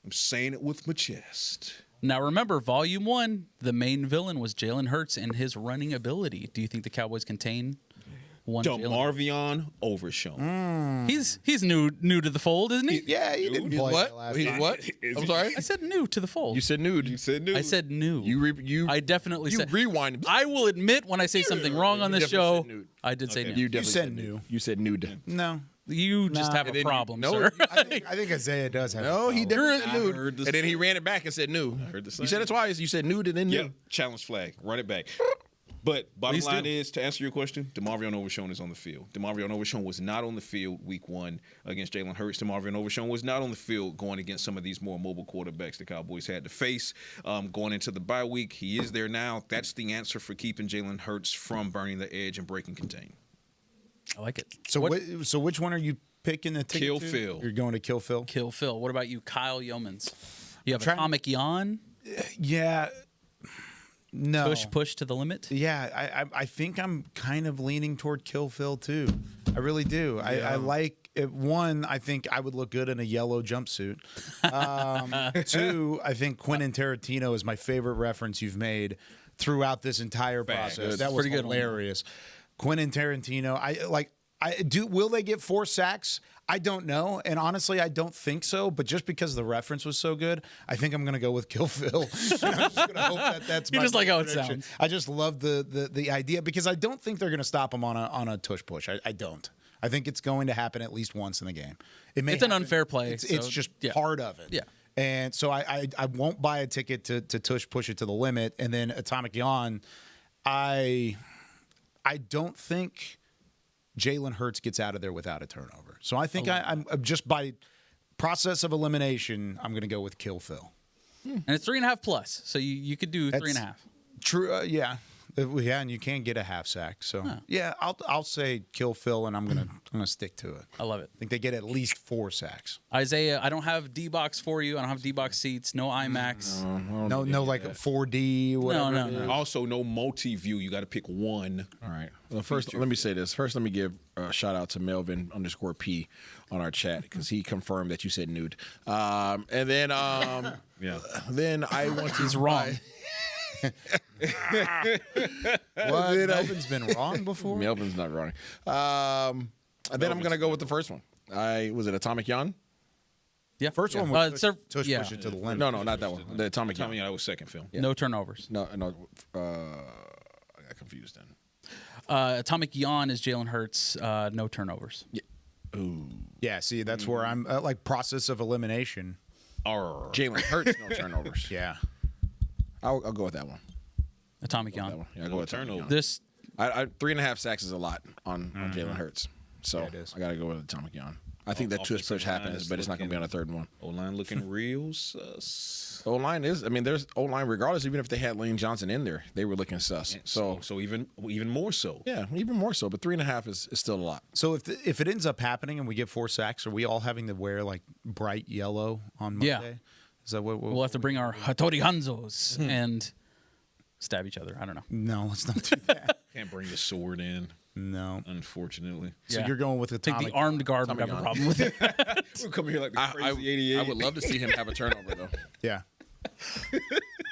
I'm saying it with my chest. Now, remember, Volume 1, the main villain was Jalen Hurts and his running ability. Do you think the Cowboys contain one DeMarvion Overshown. He's new to the fold, isn't he? He didn't play What? last He's time. what? I'm sorry. I said new to the fold. You said nude. You said nude. I said new. I definitely said. rewind. I will admit when I say something wrong on this show, said nude. I did say Okay. new. You definitely said said new. nude. You said nude. No. You just have a problem, sir. I think Isaiah does have. No, he definitely said nude. heard this- And then he ran it back and said nude. heard the You said it twice. You said nude and then Yeah, nude. challenge flag. Run it back. But bottom Please line do. is, to answer your question, DeMarvion Overshown is on the field. DeMarvion Overshown was not on the field Week 1 against Jalen Hurts. DeMarvion Overshown was not on the field going against some of these more mobile quarterbacks the Cowboys had to face. Going into the bye week, he is there now. That's the answer for keeping Jalen Hurts from burning the edge and breaking contain. I like it. So which one are you picking the ticket Kill to? Phil. You're going to Kill Phil? Kill Phil. What about you, Kyle Youmans? You have trying- Atomic Yawn. Yeah. No. Push to the limit. Yeah, I think I'm kind of leaning toward Kill Phil too. I really do. I like it. One, I think I would look good in a yellow jumpsuit. 2, I think Quentin Tarantino is my favorite reference you've made throughout this entire process. That was Pretty good one. hilarious. Quentin Tarantino. Will they get 4 sacks? I don't know, and honestly, I don't think so. But just because the reference was so good, I think I'm going to go with Kill Phil. And I'm just going to hope that that's. You my just like how it prediction. sounds. I just love the idea because I don't think they're going to stop him on a tush push. I don't. I think it's going to happen at least once in the game. It's an unfair play. It's so, just yeah. part of it. Yeah. And so I won't buy a ticket to tush push it to the limit. And then Atomic Yawn, I don't think Jalen Hurts gets out of there without a turnover. So I think I'm just by process of elimination, I'm going to go with Kill Phil. And it's 3.5 plus, so you could do 3.5. True. Yeah. Yeah, and you can get a half sack. So yeah, I'll say Kill Phil, and I'm gonna stick to it. I love it. I think they get at least 4 sacks. Isaiah, I don't have D-box for you. I don't have D-box seats. No IMAX. No, like a 4D. Whatever. No. Also, no multi-view. You got to pick one. All right. Well, first, let me say this. First, let me give a shout out to Melvin_P on our chat because he confirmed that you said nude. And then, then I want to. He's wrong. What? Melvin's been wrong before? Melvin's not wrong. And then I'm going to go with the first one. Was it Atomic Yawn? Yeah. First one was push yeah. it to the limit. No, not that one. The Atomic Yawn. That was second film. No turnovers. No. I got confused then. Atomic Yawn is Jalen Hurts. No turnovers. Yeah. Ooh. Yeah, see, that's where I'm like process of elimination. Jalen Hurts, no turnovers. Yeah. I'll go with that one. Atomic Yawn. Yeah, I'll go with turnover. This 3.5 sacks is a lot on Jalen Hurts. So it is. I got to go with Atomic Yawn. I think that twist push happens, but it's not going to be on a third one. O-line looking real sus. O-line is, there's O-line regardless, even if they had Lane Johnson in there, they were looking sus. So even more so. Yeah, even more so. But 3.5 is still a lot. So if it ends up happening and we get 4 sacks, are we all having to wear like bright yellow on Monday? Yeah. Is that what we'll have to bring our Hattori Hanzos and stab each other. I don't know. No, let's not do that. Can't bring your sword in. No. Unfortunately. So you're going with I think Atomic. the armed guard would have a problem with it. We'll come here like the crazy 88. I would love to see him have a turnover, though. Yeah.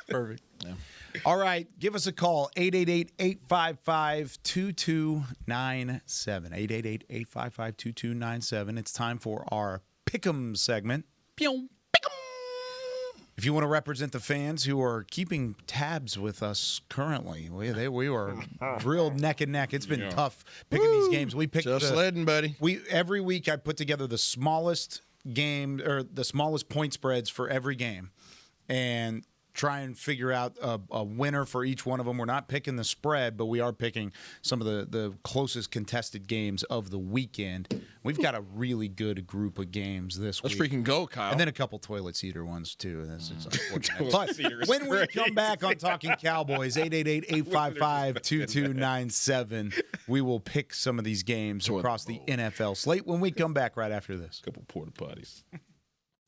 Perfect. Yeah. All right, give us a call, 888-855-2297. 888-855-2297. It's time for our Pick'em segment. Pew. If you want to represent the fans who are keeping tabs with us currently, we were drilled neck and neck. It's been tough picking these games. We picked Just sledding, buddy. Every week I put together the smallest game or the smallest point spreads for every game, and try and figure out a winner for each one of them. We're not picking the spread, but we are picking some of the closest contested games of the weekend. We've got a really good group of games this week. Let's freaking go, Kyle. And then a couple toilet seater ones, too. This is unfortunate. But when we come back on Talking Cowboys, 888-855-2297, we will pick some of these games across the NFL slate when we come back right after this. Couple porta potties.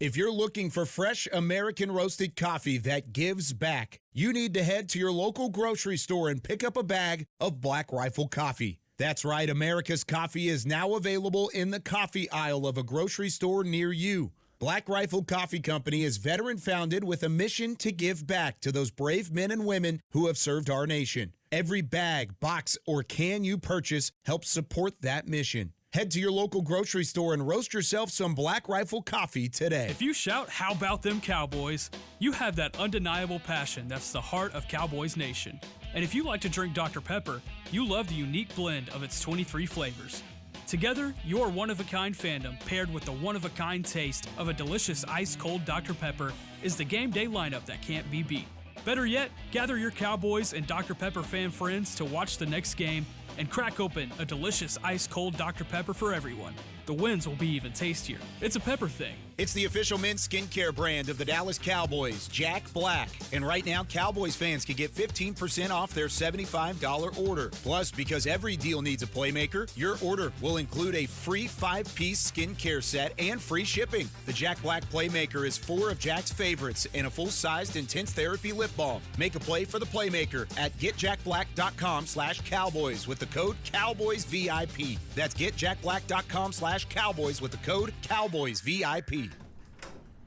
If you're looking for fresh American roasted coffee that gives back, you need to head to your local grocery store and pick up a bag of Black Rifle coffee. That's right, America's coffee is now available in the coffee aisle of a grocery store near you. Black Rifle Coffee Company is veteran-founded with a mission to give back to those brave men and women who have served our nation. Every bag, box, or can you purchase helps support that mission. Head to your local grocery store and roast yourself some Black Rifle coffee today. If you shout, "How about them Cowboys?" you have that undeniable passion that's the heart of Cowboys Nation. And if you like to drink Dr. Pepper, you love the unique blend of its 23 flavors. Together, your one-of-a-kind fandom paired with the one-of-a-kind taste of a delicious ice-cold Dr. Pepper is the game day lineup that can't be beat. Better yet, gather your Cowboys and Dr. Pepper fan friends to watch the next game and crack open a delicious ice-cold Dr. Pepper for everyone. The wins will be even tastier. It's a pepper thing. It's the official men's skincare brand of the Dallas Cowboys, Jack Black. And right now, Cowboys fans can get 15% off their $75 order. Plus, because every deal needs a playmaker, your order will include a free 5-piece skincare set and free shipping. The Jack Black Playmaker is 4 of Jack's favorites and a full-sized intense therapy lip balm. Make a play for the Playmaker at getjackblack.com/Cowboys with the code CowboysVIP. That's getjackblack.com/Cowboys with the code CowboysVIP.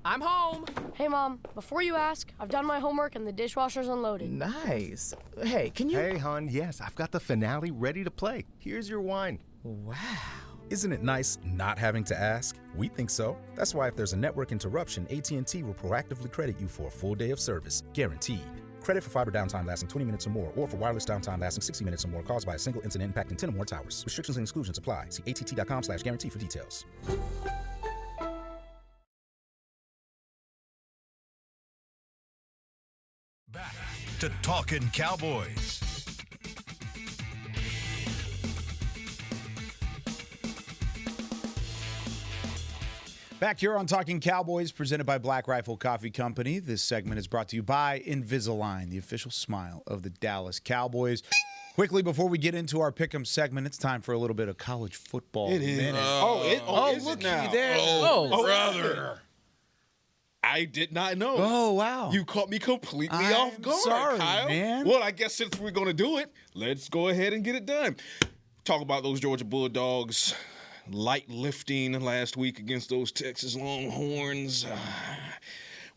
I'm home. Hey, Mom, before you ask, I've done my homework and the dishwasher's unloaded. Nice. Hey, can you... Hey, hon, yes, I've got the finale ready to play. Here's your wine. Wow. Isn't it nice not having to ask? We think so. That's why if there's a network interruption, AT&T will proactively credit you for a full day of service, guaranteed. Credit for fiber downtime lasting 20 minutes or more, or for wireless downtime lasting 60 minutes or more caused by a single incident impacting 10 or more towers. Restrictions and exclusions apply. See att.com/guarantee for details. Back to Talkin' Cowboys. Back here on Talking Cowboys, presented by Black Rifle Coffee Company. This segment is brought to you by Invisalign, the official smile of the Dallas Cowboys. Quickly, before we get into our Pick'em segment, it's time for a little bit of college football. It is. Minute. Looky there. Oh, brother. I did not know. Oh, wow. You caught me completely off guard, sorry, Kyle. man. Well, I guess since we're going to do it, let's go ahead and get it done. Talk about those Georgia Bulldogs light lifting last week against those Texas Longhorns.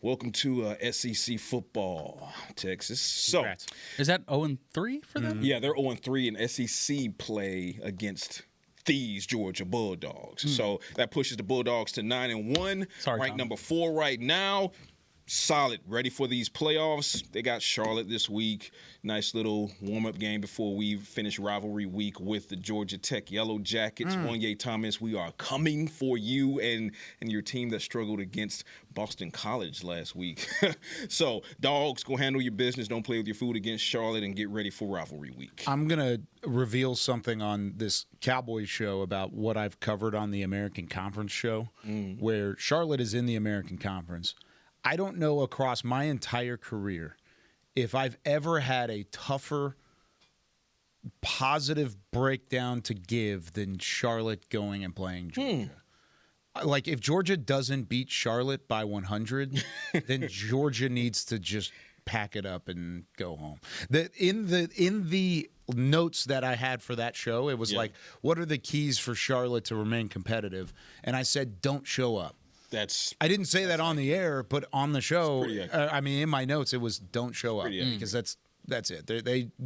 Welcome to SEC football, Texas. So, Congrats. Is that 0-3 for them? Yeah, they're 0-3 in SEC play against these Georgia Bulldogs. So that pushes the Bulldogs to 9-1. Ranked number 4 right now. Solid, ready for these playoffs. They got Charlotte this week. Nice little warm-up game before we finish rivalry week with the Georgia Tech Yellow Jackets. Wanye Thomas, we are coming for you and your team that struggled against Boston College last week. So, dogs, go handle your business. Don't play with your food against Charlotte and get ready for rivalry week. I'm going to reveal something on this Cowboys show about what I've covered on the American Conference show, where Charlotte is in the American Conference. I don't know across my entire career if I've ever had a tougher positive breakdown to give than Charlotte going and playing Georgia. Like, if Georgia doesn't beat Charlotte by 100, then Georgia needs to just pack it up and go home. In the notes that I had for that show, it was like, what are the keys for Charlotte to remain competitive? And I said, don't show up. I didn't say that on the air, but on the show, I mean, in my notes, it was don't show up because That's it.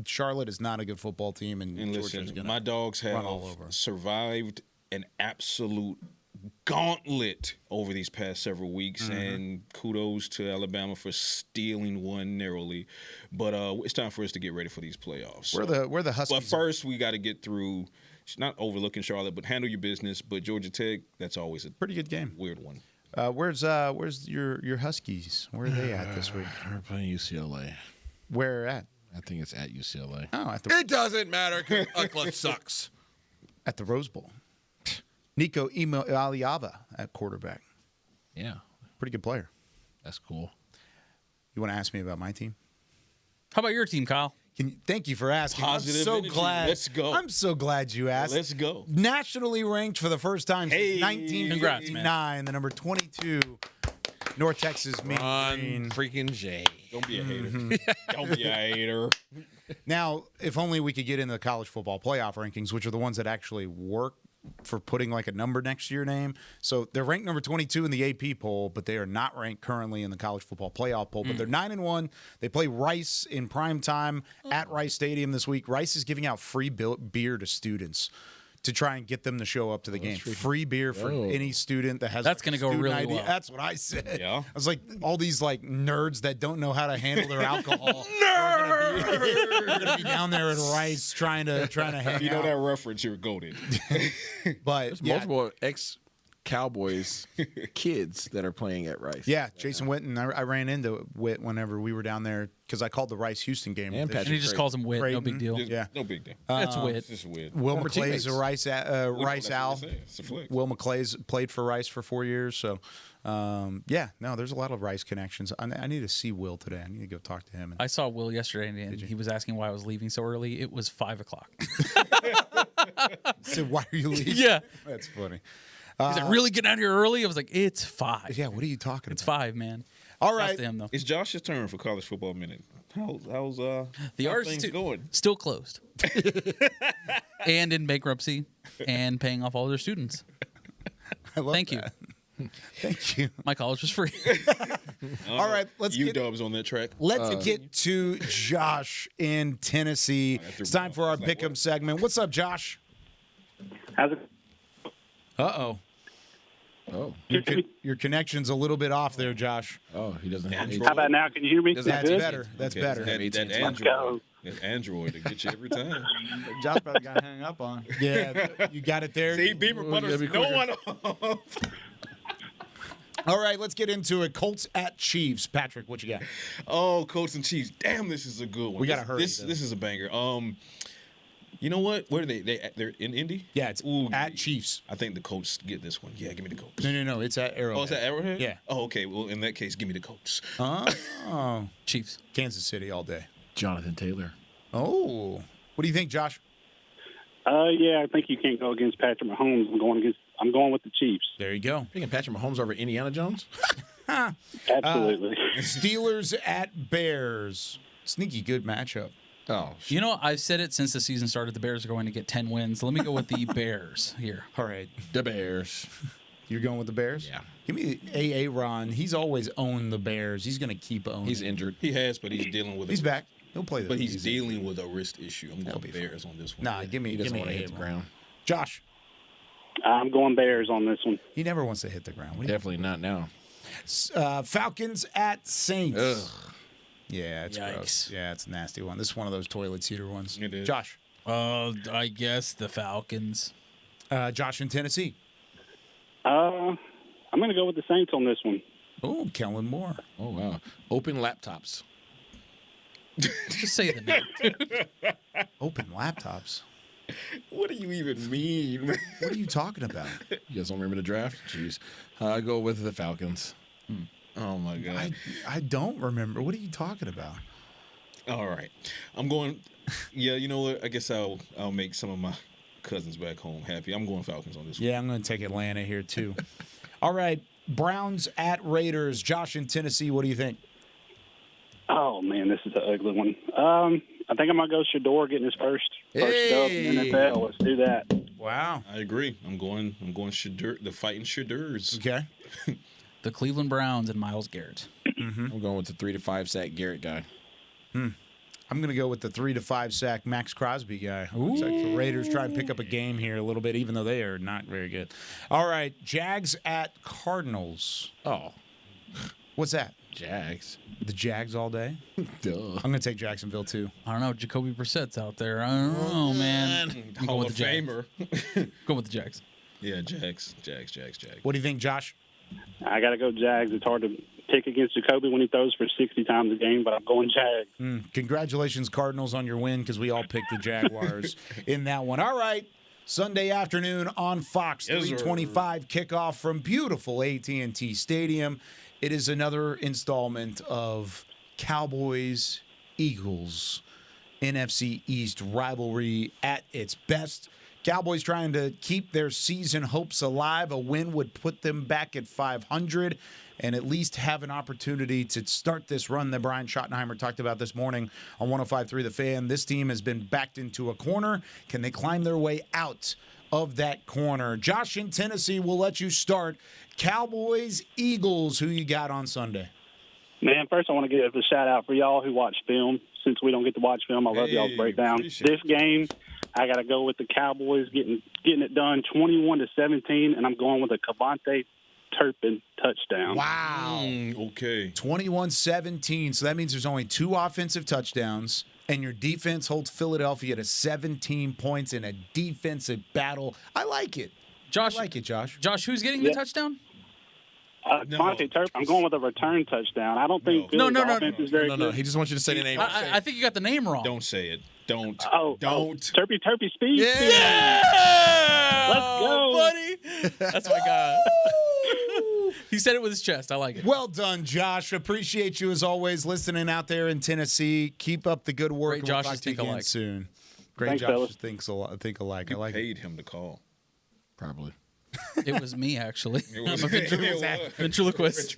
Charlotte is not a good football team, and Georgia's listen, gonna my dogs run have all over. survived an absolute gauntlet over these past several weeks, and kudos to Alabama for stealing one narrowly. But it's time for us to get ready for these playoffs. We're the Huskies. But first, we got to get through. Not overlooking Charlotte, but handle your business. But Georgia Tech, that's always a pretty good game. Weird one. Where's your Huskies? Where are they at this week? We're playing UCLA. Where at? I think it's at UCLA. Oh, It doesn't matter because UCLA sucks. At the Rose Bowl. Nico Aliava at quarterback. Yeah. Pretty good player. That's cool. You want to ask me about my team? How about your team, Kyle? Thank you for asking. Positive I'm so energy. Glad. Let's go. I'm so glad you asked. Let's go. Nationally ranked for the first time since 1959, the number 22 North Texas Mean Green. Freaking J. Don't be a hater. Don't be a hater. Now, if only we could get into the college football playoff rankings, which are the ones that actually work for putting like a number next to your name. So they're ranked number 22 in the AP poll, but they are not ranked currently in the college football playoff poll. But they're 9-1. They play Rice in prime time at Rice Stadium this week. Rice is giving out free beer to students to try and get them to show up to the game. Free beer for any student that has. That's going to go really ID. well. That's what I said. Yeah. I was like, all these like nerds that don't know how to handle their alcohol. They're gonna be down there at Rice trying to hang If you know out. that reference, you're goated. But There's multiple ex-Cowboys kids that are playing at Rice. Yeah, Jason Witten. I ran into Witt whenever we were down there because I called the Rice-Houston game. And And he just calls him Wit. No Creighton. big deal. Yeah. No big deal. It's Wit. It's just weird. Will Former McClay's a teammates. Rice That's Owl. what I'm saying. It's a flex. Will McClay's played for Rice for 4 years. So, there's a lot of Rice connections. I need to see Will today. I need to go talk to him. I saw Will yesterday, and he was asking why I was leaving so early. It was 5 o'clock. So why are you leaving? Yeah. That's funny. He's like, really getting out of here early? I was like, it's 5. Yeah, what are you talking It's about? 5, man. All Shouts right. to him, though. It's Josh's turn for College Football Minute. How's The how artist things going? still closed. And in bankruptcy and paying off all their students. I love Thank you. that. Thank you. My college was free. All right, let's get UW's on that track. Let's get to Josh in Tennessee. It's time for our pick'em segment. What's up, Josh? How's it? Uh-oh. Oh. Your connection's a little bit off there, Josh. Oh, he doesn't have How about now? Can you hear me? That's Good? better. That's better. That Let's go. Android. That Android to get you every time. Josh probably got hung up on. Yeah, you got it there. See, Beaver Butters, no one off. All right, let's get into it. Colts at Chiefs. Patrick, what you got? Oh, Colts and Chiefs. Damn, this is a good one. We gotta hurry, This though. is a banger. You know what? Where are they? They're in Indy? Yeah, it's at Chiefs. I think the Colts get this one. Yeah, give me the Colts. No. It's at Arrowhead. Oh, it's at Arrowhead? Yeah. Oh, okay. Well, in that case, give me the Colts. Oh. Chiefs. Kansas City all day. Jonathan Taylor. Oh. What do you think, Josh? Yeah, I think you can't go against Patrick Mahomes. I'm going with the Chiefs. There you go. Picking Patrick Mahomes over Indiana Jones? Absolutely. Steelers at Bears. Sneaky good matchup. Oh, You know, I've said it since the season started. The Bears are going to get 10 wins. Let me go with the Bears here. All right. the Bears. You're going with the Bears? Yeah. Give me A.A. Ron. He's always owned the Bears. He's going to keep owning. He's injured. He has, but he's dealing with He's back. He'll play this. But he's dealing with a wrist issue. I'm going Bears on this one. Nah, give me He doesn't A.A. want to hit the Ron. ground. Josh. I'm going Bears on this one. He never wants to hit the ground. What do you- Definitely not now. Falcons at Saints. Ugh. Yeah, it's Yikes. gross. Yeah, it's a nasty one. This is one of those toilet seater ones. It is. Josh. I guess the Falcons. Josh in Tennessee. I'm going to go with the Saints on this one. Oh, Kellen Moore. Oh, wow. Open laptops. Just say the name. Open laptops. What do you even mean? What are you talking about? You guys don't remember the draft? Jeez. I go with the Falcons. Oh, my God. I don't remember. What are you talking about? All right. I'm going. Yeah, you know what? I guess I'll make some of my cousins back home happy. I'm going Falcons on this one. Yeah, I'm going to take Atlanta here, too. All right. Browns at Raiders. Josh in Tennessee. What do you think? Oh, man, this is an ugly one. I think I'm going to go Shador getting his first dub in the NFL. Let's do that. Wow. I agree. I'm going Shadur, the fighting Shadurs. Okay. The Cleveland Browns and Myles Garrett. I'm going with the 3 to 5 sack Garrett guy. I'm going to go with the 3 to 5 sack Max Crosby guy. Looks like the Raiders try and pick up a game here a little bit, even though they are not very good. All right, Jags at Cardinals. Oh. What's that? Jags. The Jags all day? Duh. I'm going to take Jacksonville, too. I don't know. Jacoby Brissett's out there. I don't know, man. I'm going with the Jags. Go with the Jags. Yeah, Jags. What do you think, Josh? I got to go Jags. It's hard to pick against Jacoby when he throws for 60 times a game, but I'm going Jags. Congratulations, Cardinals, on your win, because we all picked the Jaguars in that one. All right. Sunday afternoon on Fox, 3:25 kickoff from beautiful AT&T Stadium. It is another installment of Cowboys-Eagles NFC East rivalry at its best. Cowboys trying to keep their season hopes alive. A win would put them back at 500 and at least have an opportunity to start this run that Brian Schottenheimer talked about this morning on 105.3 The Fan. This team has been backed into a corner. Can they climb their way out of that corner? Josh in Tennessee, will let you start. Cowboys, Eagles, who you got on Sunday? Man, first I want to give a shout-out for y'all who watch film. Since we don't get to watch film, I love y'all's breakdown. This game, I got to go with the Cowboys getting it done 21-17, and I'm going with a Cavante Turpin touchdown. Wow. Okay. 21-17, so that means there's only 2 offensive touchdowns, and your defense holds Philadelphia to 17 points in a defensive battle. I like it. Josh, I like it, Josh. Josh, who's getting the touchdown? Cavante Turpin. I'm going with a return touchdown. I don't think Philly's offense is very good. No. He just wants you to say the name. I think you got the name wrong. Don't say it. Don't. Turpy Speed. Yeah! Let's go, buddy. That's my guy. He said it with his chest. I like it. Well done, Josh. Appreciate you as always listening out there in Tennessee. Keep up the good work. Great Josh we'll talk to you think again alike. soon. Great Thanks, Josh fellas. think alike. You I like paid him to call. Probably. It was me, actually. It was- I'm a ventriloquist.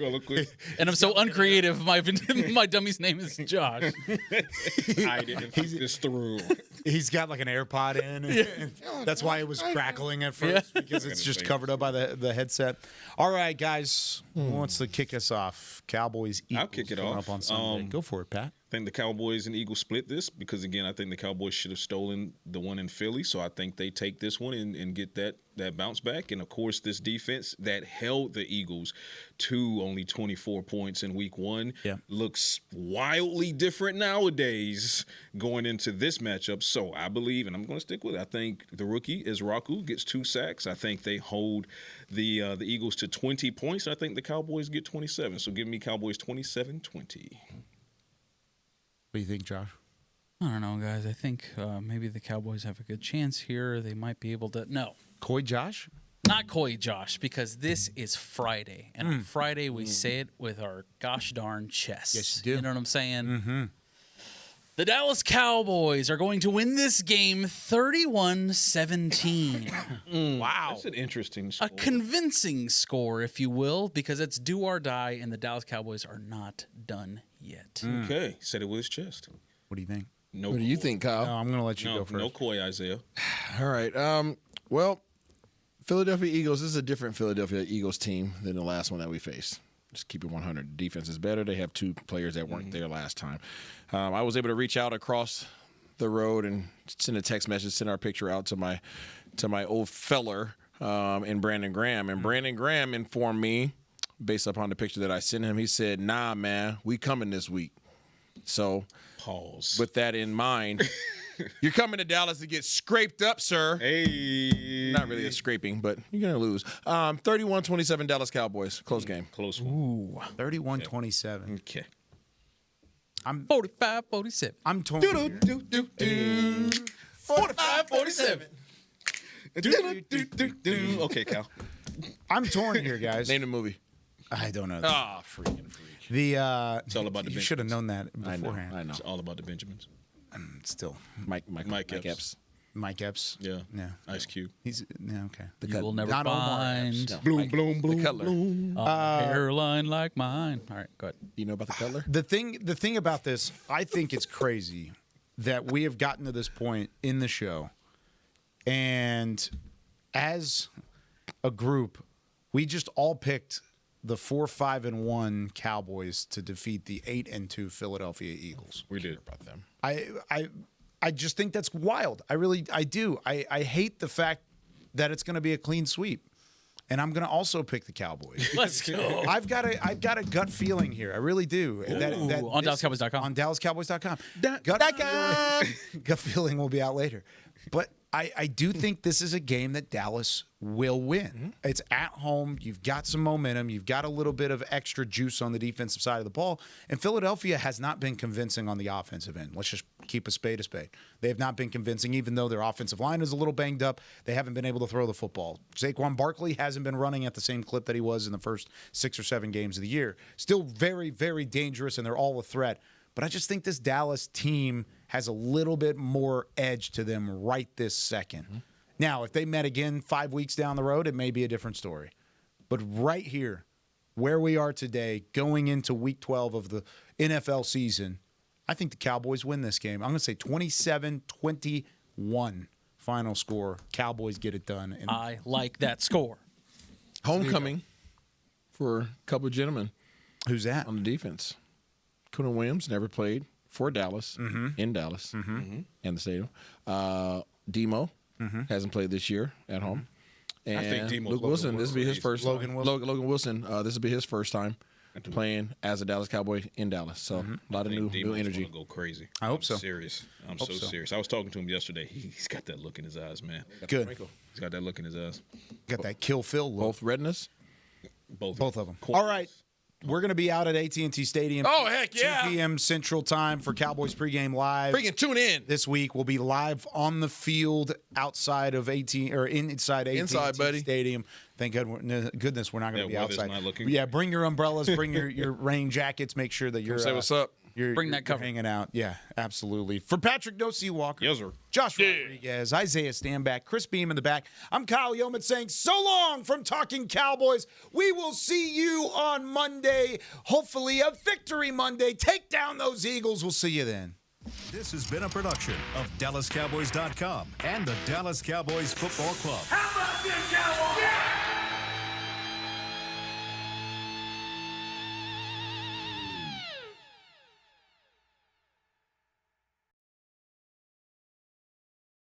And I'm so uncreative. My dummy's name is Josh. I didn't think this through. He's got like an AirPod in. That's why it was crackling at first, because it's just covered up by the headset. All right, guys. Who wants to kick us off? Cowboys, Eagles. I'll kick it coming off. up on Sunday. Go for it, Pat. I think the Cowboys and Eagles split this because, again, I think the Cowboys should have stolen the one in Philly. So I think they take this one and get that bounce back. And, of course, this defense that held the Eagles to only 24 points in week 1 looks wildly different nowadays going into this matchup. So I believe, and I'm going to stick with it, I think the rookie Izraku gets 2 sacks. I think they hold the Eagles to 20 points. I think the Cowboys get 27. So give me Cowboys 27-20. What do you think, Josh? I don't know, guys. I think maybe the Cowboys have a good chance here. They might be able to. No. Coy Josh? Not Coy Josh, because this is Friday. And on Friday, we say it with our gosh darn chests. Yes, you do. You know what I'm saying? Mm-hmm. The Dallas Cowboys are going to win this game 31-17. Wow. That's an interesting score. A convincing score, if you will, because it's do or die, and the Dallas Cowboys are not done yet. Okay. Said it with his chest. What do you think? No. What do you think, Kyle? No, I'm going to let you go first. No Coy, Isaiah. All right. Well, Philadelphia Eagles, this is a different Philadelphia Eagles team than the last one that we faced. Just keep it 100. Defense is better. They have 2 players that weren't there last time. I was able to reach out across the road and send a text message, send our picture out to my old feller in Brandon Graham. And Brandon Graham informed me, based upon the picture that I sent him, he said, "Nah, man, we coming this week." So, pause. With that in mind, you're coming to Dallas to get scraped up, sir. Hey. Not really a scraping, but you're going to lose. 31-27 Dallas Cowboys. Close game. Close one. Ooh, 31-27. Okay. I'm 45-47. I'm torn. 45-47. Okay, Cal. I'm torn here, guys. Name the movie. I don't know. Ah, freaking freak. It's all about the you Benjamins. should have known that beforehand. I know. It's all about the Benjamins. Still, Mike Epps. Mike Epps. Yeah. Yeah. Ice Cube. He's okay. You will never Not Omar find Epps. No, Bloom, bloom, bloom, the Cutler. bloom. a hairline like mine. All right, go ahead. Do you know about the Cutler? The thing about this, I think it's crazy that we have gotten to this point in the show, and as a group, we just all picked the 4-5-1 Cowboys to defeat the 8-2 Philadelphia Eagles. We did about them. I just think that's wild. I do. I hate the fact that it's going to be a clean sweep. And I'm going to also pick the Cowboys. Let's go. I've got a gut feeling here. I really do. On DallasCowboys.com. On DallasCowboys.com. Gut feeling will be out later. But I do think this is a game that Dallas will win. Mm-hmm. It's at home. You've got some momentum. You've got a little bit of extra juice on the defensive side of the ball. And Philadelphia has not been convincing on the offensive end. Let's just keep a spade a spade. They have not been convincing, even though their offensive line is a little banged up. They haven't been able to throw the football. Saquon Barkley hasn't been running at the same clip that he was in the first 6 or 7 games of the year. Still very, very dangerous, and they're all a threat. But I just think this Dallas team has a little bit more edge to them right this second. Mm-hmm. Now, if they met again 5 weeks down the road, it may be a different story. But right here, where we are today, going into Week 12 of the NFL season, I think the Cowboys win this game. I'm going to say 27-21 final score. Cowboys get it done. And I like that score. Homecoming for a couple of gentlemen. Who's that? On the defense. Conan Williams never played for Dallas, in Dallas, and the stadium. Demo hasn't played this year at home. And I think Demo's Luke Wilson, this will be his first. Logan Wilson, this will be his first time playing as a Dallas Cowboy in Dallas. So a lot of new energy. Go crazy. I hope so. Serious. I'm so serious. I was talking to him yesterday. He's got that look in his eyes, man. Good. He's got that look in his eyes. Got that kill Phil look. Both redness? Both of them. All right. We're going to be out at AT&T Stadium. Oh, heck yeah. 2 p.m. Central Time for Cowboys pregame live. Freaking tune in. This week we'll be live on the field outside of inside AT&T Stadium. Thank goodness we're not going to be outside. Yeah, bring your umbrellas, bring your rain jackets. Make sure that you're say what's up. Bring that cover. Hanging out. Yeah, absolutely. For Patrik No C Walker. Yes, sir. Josh Rodriguez, Isaiah Stanback, Chris Beam in the back. I'm Kyle Youmans saying so long from Talkin Cowboys. We will see you on Monday. Hopefully a victory Monday. Take down those Eagles. We'll see you then. This has been a production of DallasCowboys.com and the Dallas Cowboys Football Club. How about this, Cowboys? Yeah!